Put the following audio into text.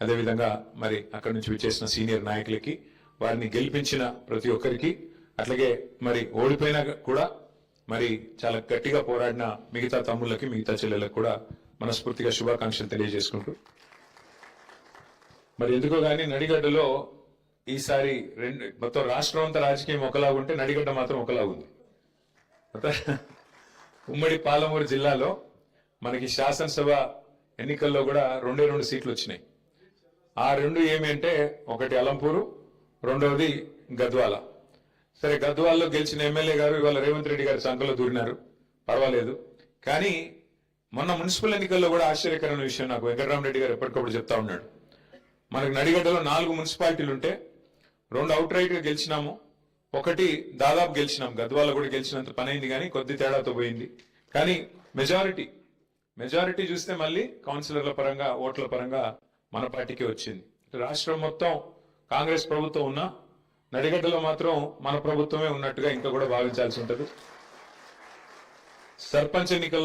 అదేవిధంగా మరి అక్కడి నుంచి విచ్చేసిన సీనియర్ నాయకులకి, వారిని గెలిపించిన ప్రతి ఒక్కరికి, అట్లాగే మరి ఓడిపోయినా కూడా మరి చాలా గట్టిగా పోరాడిన మిగతా తమ్ముళ్ళకి, మిగతా చెల్లెలకు కూడా మనస్ఫూర్తిగా శుభాకాంక్షలు తెలియజేసుకుంటూ, మరి ఎందుకో గానీ నడిగడ్డలో ఈసారి మొత్తం రాష్ట్రం అంతా రాజకీయం ఒకలాగుంటే నడిగడ్డ మాత్రం ఒకలాగుంది. ఉమ్మడి పాలమూరు జిల్లాలో మనకి శాసనసభ ఎన్నికల్లో కూడా 2 సీట్లు వచ్చినాయి. ఆ 2 ఏమి అంటే, ఒకటి అలంపూరు, రెండవది గద్వాల. సరే, గద్వాల్లో గెలిచిన ఎమ్మెల్యే గారు ఇవాళ రేవంత్ రెడ్డి గారి సంఖలో దూరినారు, పర్వాలేదు. కానీ మొన్న మున్సిపల్ ఎన్నికల్లో కూడా ఆశ్చర్యకరమైన విషయం నాకు వెంకటరామరెడ్డి గారు ఎప్పటికప్పుడు చెప్తా ఉన్నాడు. మనకు నడిగడ్డలో 4 మున్సిపాలిటీలు ఉంటే 2 అవుట్ రైట్ గా గెలిచినాము, 1 దాదాపు గెలిచినాం. గద్వాల కూడా గెలిచినంత పని అయింది, కానీ కొద్ది తేడాతో పోయింది. కానీ మెజారిటీ చూస్తే మళ్ళీ కౌన్సిలర్ల పరంగా, ఓట్ల పరంగా మన పార్టీకి వచ్చింది. రాష్ట్రం మొత్తం కాంగ్రెస్ ప్రభుత్వం ఉన్నా నడిగడ్డలో మాత్రం మన ప్రభుత్వమే ఉన్నట్టుగా ఇంకా కూడా భావించాల్సి ఉంటుంది. సర్పంచ్ ఎన్నికల్లో